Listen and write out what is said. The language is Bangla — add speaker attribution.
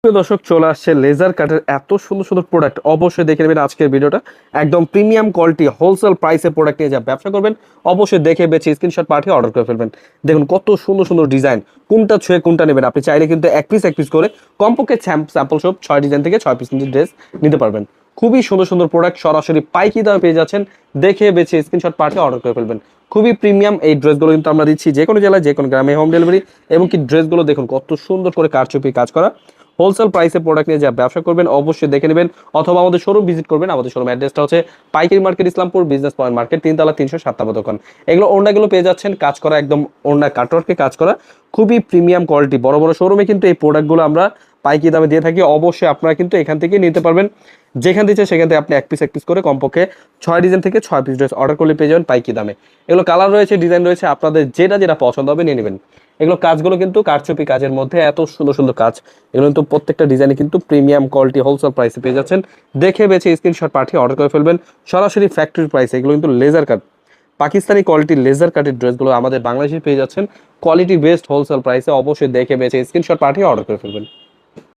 Speaker 1: প্রিয় দর্শক, চলে আসছে লেজার কাটের এত সুন্দর সুন্দর প্রোডাক্ট। অবশ্যই দেখে নেবেন আজকের ভিডিওটা। একদম প্রিমিয়াম কোয়ালিটি হোলসেল প্রাইসে প্রোডাক্ট নিয়ে যা ব্যবসা করবেন, অবশ্যই দেখে বেছে স্ক্রিনশট পাঠিয়ে অর্ডার করে ফেলবেন। দেখুন কত সুন্দর সুন্দর ডিজাইন, কোনটা ছুঁয়ে কোনটা নেবেন। আপনি চাইলে কিন্তু এক পিস করে কমপক্ষে স্যাম্পল সব 6 ডিজাইন থেকে 6 পিস ড্রেস নিতে পারবেন। খুবই সুন্দর সুন্দর প্রোডাক্ট সরাসরি পাইকি দামে পেয়ে যাচ্ছেন। দেখে বেছে স্ক্রিনশট পাঠিয়ে অর্ডার করে ফেলবেন। খুবই প্রিমিয়াম এই ড্রেসগুলো কিন্তু আমরা দিচ্ছি যে কোনো জেলায় যে কোনো গ্রামে হোম ডেলিভারি। এবং কি ড্রেসগুলো দেখুন কত সুন্দর করে কারচুপি কাজ করা। হোলসেল প্রাইসে প্রোডাক্ট নিয়ে যা ব্যবসা করবেন, অবশ্যই দেখে নেবেন অথবা আমাদের শোরুম ভিজিট করবেন। আমাদের শোরুম অ্যাড্রেসটা হচ্ছে পাইকারি market, Islampur business point market, 3 তলা 307 নম্বর দোকান। এগুলো ওড়নাগুলো পেয়ে যাচ্ছেন কাজ করা, একদম ওড়না কাটওয়ার্কে কাজ করা, খুবই প্রিমিয়াম কোয়ালিটি। বড় বড় শোরুমে কিন্তু এই প্রোডাক্টগুলো আমরা পাইকারি দামে দিয়ে থাকি। অবশ্যই আপনারা কিন্তু এখান থেকে নিতে পারবেন। যেখান দিচ্ছে সেখান থেকে আপনি এক পিস করে কমপক্ষে 6 ডিজাইন থেকে 6 পিস ড্রেস অর্ডার করলে পেয়ে যাবেন পাইকারি দামে। এগুলো কালার রয়েছে, ডিজাইন রয়েছে, আপনাদের যেটা যেটা পছন্দ হবে নিয়ে নেবেন। এগুলো কাজগুলো কিন্তু কারচুপি কাজের মধ্যে এত সুন্দর সুন্দর কাজ। এগুলো কিন্তু প্রত্যেকটা ডিজাইনে কিন্তু প্রিমিয়াম কোয়ালিটি হোলসেল প্রাইসে পেয়ে যাচ্ছেন। দেখে বেছে স্ক্রিনশট পাঠিয়ে অর্ডার করে ফেলবেন সরাসরি ফ্যাক্টরি প্রাইসে। এগুলো কিন্তু লেজার কাট, পাকিস্তানি কোয়ালিটির লেজার কাটের ড্রেসগুলো আমাদের বাংলাদেশে পেয়ে যাচ্ছেন কোয়ালিটি বেস্ট হোলসেল প্রাইসে। অবশ্যই দেখে বেছে স্ক্রিনশট পাঠিয়ে অর্ডার করে ফেলবেন।